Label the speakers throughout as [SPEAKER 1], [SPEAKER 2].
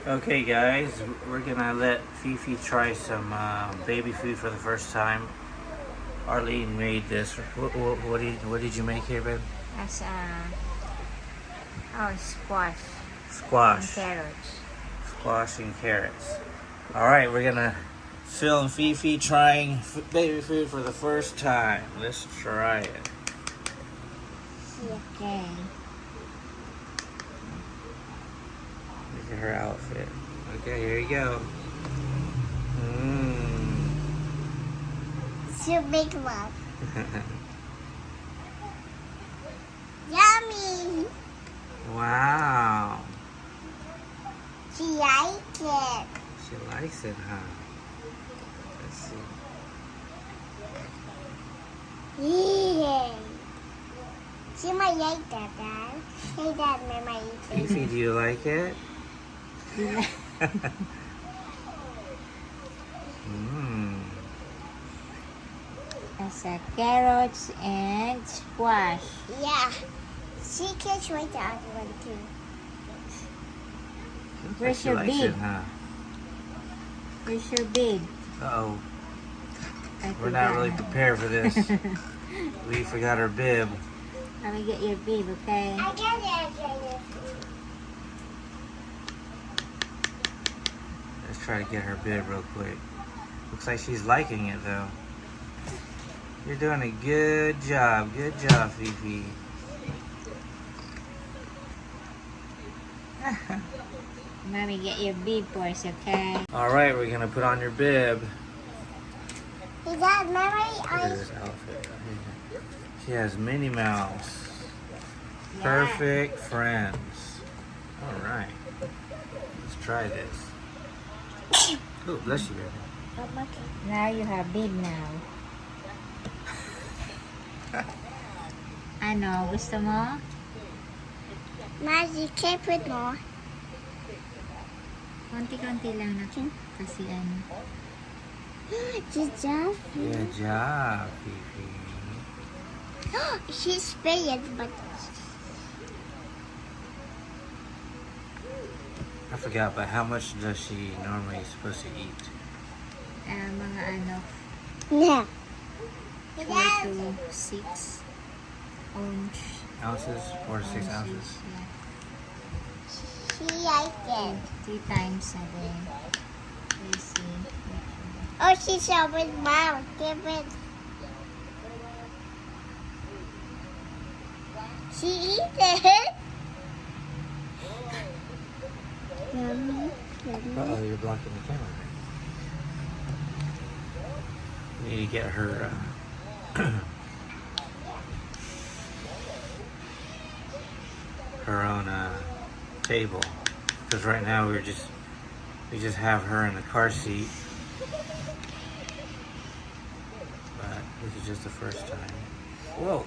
[SPEAKER 1] Okay, guys, we're gonna let Fifi try some baby food for the first time. Arlene made this. What did you make here, babe?
[SPEAKER 2] That's squash and
[SPEAKER 1] Squash.
[SPEAKER 2] carrots.
[SPEAKER 1] Squash and carrots. All right, we're gonna film Fifi trying baby food for the first time. Let's try it.
[SPEAKER 2] Okay.
[SPEAKER 1] Look at her outfit. Okay, here you go.
[SPEAKER 3] It's your big one. Yummy!
[SPEAKER 1] Wow.
[SPEAKER 3] She likes it.
[SPEAKER 1] She likes it, huh? Let's see.
[SPEAKER 3] Yeah. She might like that, Dad. Hey, Dad, may I eat it?
[SPEAKER 1] Fifi, do you like it?
[SPEAKER 2] That's carrots and squash.
[SPEAKER 3] Yeah. She can try the other one too.
[SPEAKER 2] Where's
[SPEAKER 1] She
[SPEAKER 2] your
[SPEAKER 1] likes
[SPEAKER 2] bib?
[SPEAKER 1] it, huh?
[SPEAKER 2] Where's your bib?
[SPEAKER 1] Uh-oh.
[SPEAKER 2] I
[SPEAKER 1] We're not
[SPEAKER 2] forgot.
[SPEAKER 1] really prepared for this. We forgot our bib.
[SPEAKER 2] Let me get your bib, okay?
[SPEAKER 3] I get it.
[SPEAKER 1] Let's try to get her bib real quick. Looks like she's liking it, though. You're doing a good job. Good job, Fifi.
[SPEAKER 2] Mommy, get your bib for us, okay?
[SPEAKER 1] All right, we're gonna put on your bib.
[SPEAKER 3] Hey, Dad, may
[SPEAKER 1] Look
[SPEAKER 3] I
[SPEAKER 1] at this outfit. She has Minnie Mouse.
[SPEAKER 2] Yeah.
[SPEAKER 1] Perfect friends. All right. Let's try this. Oh, bless you, baby.
[SPEAKER 3] Oh, okay.
[SPEAKER 2] Now you have bib now. Ano, gusto mo?
[SPEAKER 3] Ma, you can't put more.
[SPEAKER 2] Konti-konti lang na kasi ano.
[SPEAKER 3] Good job.
[SPEAKER 1] Good job, Fifi.
[SPEAKER 3] She's sprayed, but
[SPEAKER 1] I forgot, but how much does she normally supposed to eat?
[SPEAKER 2] Mga ano,
[SPEAKER 3] yeah.
[SPEAKER 2] 4 to 6
[SPEAKER 1] Ounces? 4 to 6 ounces?
[SPEAKER 2] Yeah.
[SPEAKER 3] She likes it.
[SPEAKER 2] 3 times a day. Let's see.
[SPEAKER 3] Oh, she's open mouth. Give it. She eats it. Yummy.
[SPEAKER 1] Uh-oh, you're blocking the camera. We need to get her her own table, because right now we just have her in the car seat, but this is just the first time. Whoa,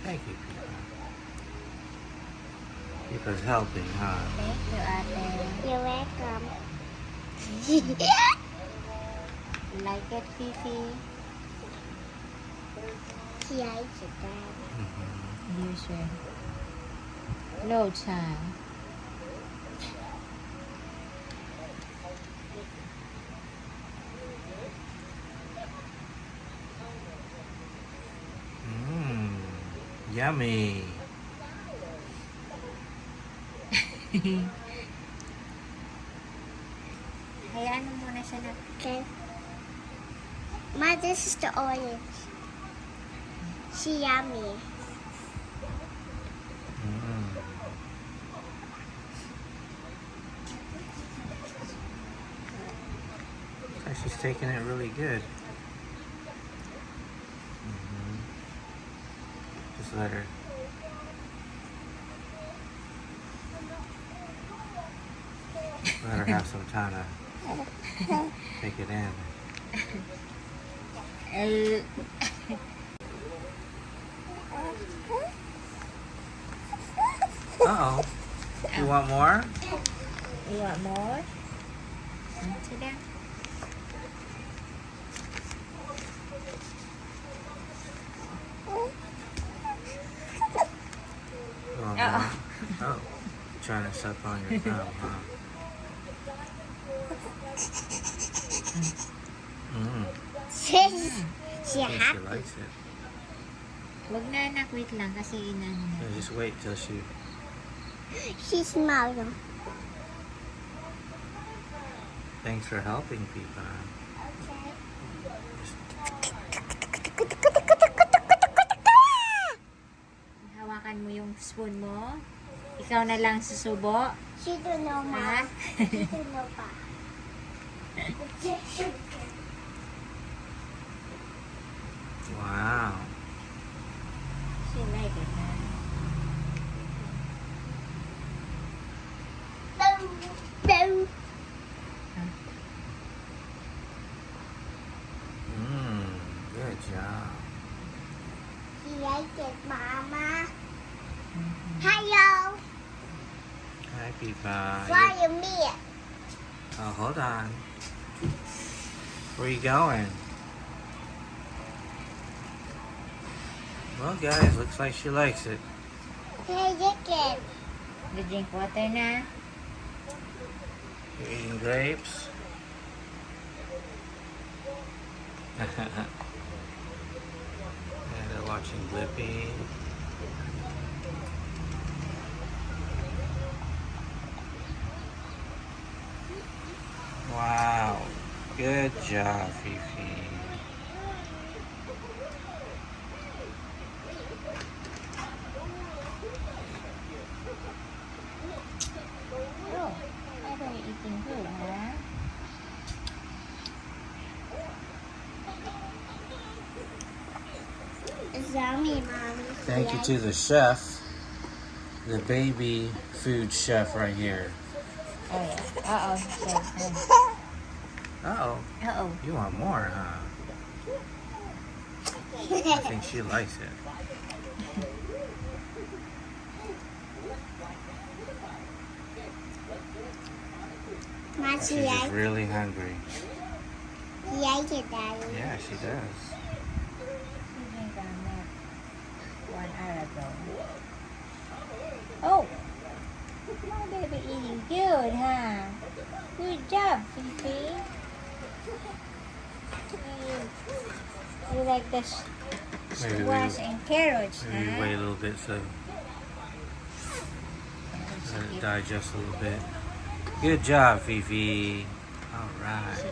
[SPEAKER 1] thank you, Pipa. Pipa's helping, huh?
[SPEAKER 2] Thank you, ate.
[SPEAKER 3] You're welcome.
[SPEAKER 2] You like it, Fifi?
[SPEAKER 3] She likes it, Dad.
[SPEAKER 2] Here's your load time.
[SPEAKER 1] Yummy.
[SPEAKER 2] Hayaan mo muna siya na.
[SPEAKER 3] Okay. Ma, this is the orange. She yummy.
[SPEAKER 1] She's taking it really good. Just let her. Let her have some time to take it in. Uh-oh. You want more?
[SPEAKER 2] You want more? Sit down.
[SPEAKER 1] You want more? Oh. Trying to suck on your thumb, huh? Mm.
[SPEAKER 3] She
[SPEAKER 1] I think she
[SPEAKER 3] happy.
[SPEAKER 1] likes it.
[SPEAKER 2] Wag na anak, wait lang kasi inano na.
[SPEAKER 1] Yeah, just wait till she.
[SPEAKER 3] She smiles.
[SPEAKER 1] Thanks for helping, Fifi.
[SPEAKER 2] Hawakan mo yung spoon mo. Ikaw na lang susubo.
[SPEAKER 3] She don't know,
[SPEAKER 2] Ha?
[SPEAKER 3] Mom. She don't know, Pa.
[SPEAKER 1] Wow.
[SPEAKER 2] She like it, ha?
[SPEAKER 3] No.
[SPEAKER 1] Good job.
[SPEAKER 3] She likes it, Mama. Hello.
[SPEAKER 1] Hi, Fifi.
[SPEAKER 3] Follow me.
[SPEAKER 1] Oh, hold on. Where you going? Well, guys, looks like she likes it.
[SPEAKER 3] Hey, look it.
[SPEAKER 2] You drink water na.
[SPEAKER 1] You're eating grapes. And they're watching Blippi. Wow. Good job, Fifi.
[SPEAKER 2] Oh, how are you eating good, ha?
[SPEAKER 3] It's yummy, Mommy.
[SPEAKER 1] Thank you to the chef, the baby food chef right here.
[SPEAKER 2] Oh, yeah. Uh-oh.
[SPEAKER 1] Uh-oh.
[SPEAKER 2] Uh-oh.
[SPEAKER 1] You want more, huh? I think she likes it.
[SPEAKER 3] Mom,
[SPEAKER 1] She's
[SPEAKER 3] she
[SPEAKER 1] just
[SPEAKER 3] likes
[SPEAKER 1] really hungry.
[SPEAKER 3] it, Daddy.
[SPEAKER 1] Yeah, she does.
[SPEAKER 2] You drink on that 1 hour ago. Oh! My baby eating good, huh? Good job, Fifi. You like the
[SPEAKER 1] Maybe
[SPEAKER 2] squash and carrots,
[SPEAKER 1] maybe
[SPEAKER 2] huh?
[SPEAKER 1] wait a little bit so let it digest a little bit. Good job, Fifi. All right.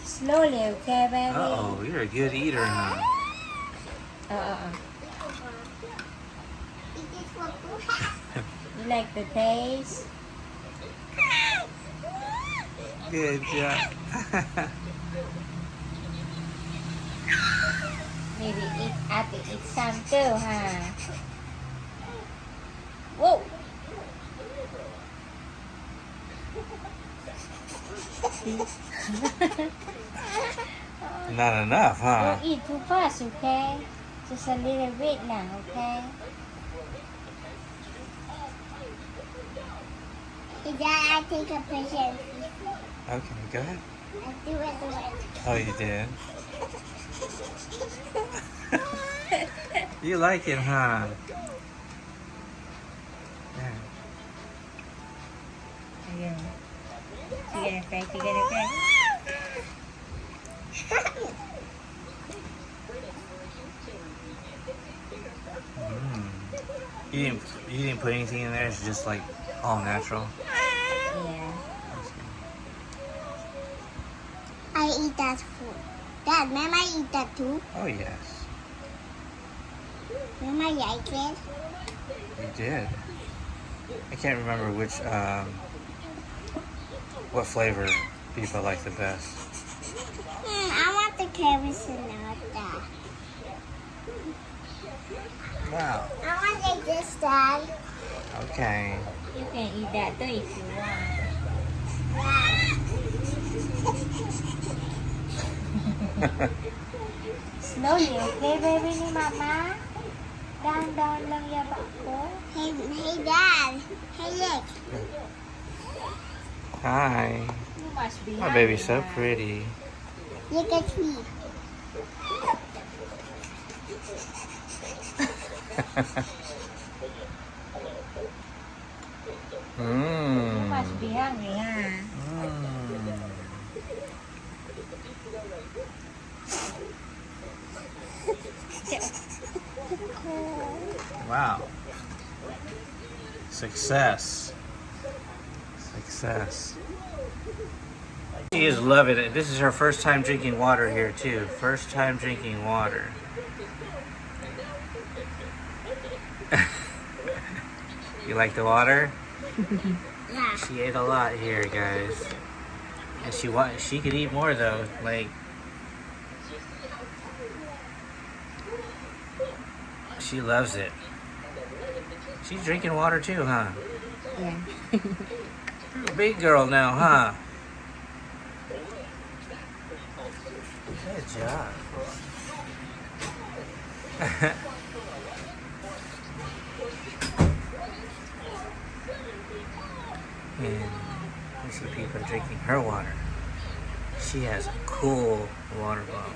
[SPEAKER 2] Slowly, okay, baby?
[SPEAKER 1] Uh-oh, you're a good eater, huh?
[SPEAKER 3] It is for food.
[SPEAKER 2] You like the taste?
[SPEAKER 1] Good job.
[SPEAKER 2] Maybe eat some too, huh? Whoa!
[SPEAKER 1] Not enough, huh?
[SPEAKER 2] Don't eat too fast, okay? Just a little bit now, okay?
[SPEAKER 3] Dad, I take a picture.
[SPEAKER 1] Okay, go ahead.
[SPEAKER 3] I do it.
[SPEAKER 1] Oh, you did? You like it, huh? Yeah.
[SPEAKER 2] Again. Sige na, Craig.
[SPEAKER 1] You didn't put anything in there. It's just like all natural.
[SPEAKER 2] Yeah.
[SPEAKER 3] I eat that food. Dad, may I eat that too?
[SPEAKER 1] Oh yes,
[SPEAKER 3] May I like it?
[SPEAKER 1] you did. I can't remember which what flavor people like the best.
[SPEAKER 3] I want the carrots and not that.
[SPEAKER 1] Wow.
[SPEAKER 3] I want like this, Dad.
[SPEAKER 1] Okay.
[SPEAKER 2] You can eat that too if you want. Slowly, okay, baby ni Mama? Dahan-dahan lang yaba ko.
[SPEAKER 3] Hey, Dad. Hey, look.
[SPEAKER 1] Hi.
[SPEAKER 2] You must be
[SPEAKER 1] My baby's so
[SPEAKER 2] hungry,
[SPEAKER 1] pretty.
[SPEAKER 3] Look at me.
[SPEAKER 2] You must be hungry, huh?
[SPEAKER 1] Wow. Success. Success. She is loving it. This is her first time drinking water here too. First time drinking water. You like the water?
[SPEAKER 3] Yeah.
[SPEAKER 1] She ate a lot here, guys. And she could eat more though. Like she loves it. She's drinking water too, huh?
[SPEAKER 2] Yeah.
[SPEAKER 1] You're a big girl now, huh? Good job. And I see people drinking her water. She has a cool water bottle.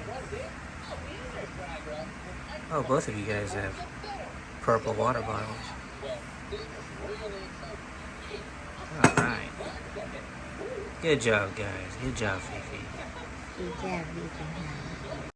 [SPEAKER 1] Oh, both of you guys have purple water bottles. Alright. Good job, guys. Good job, Fifi.
[SPEAKER 2] Good job, Fifi.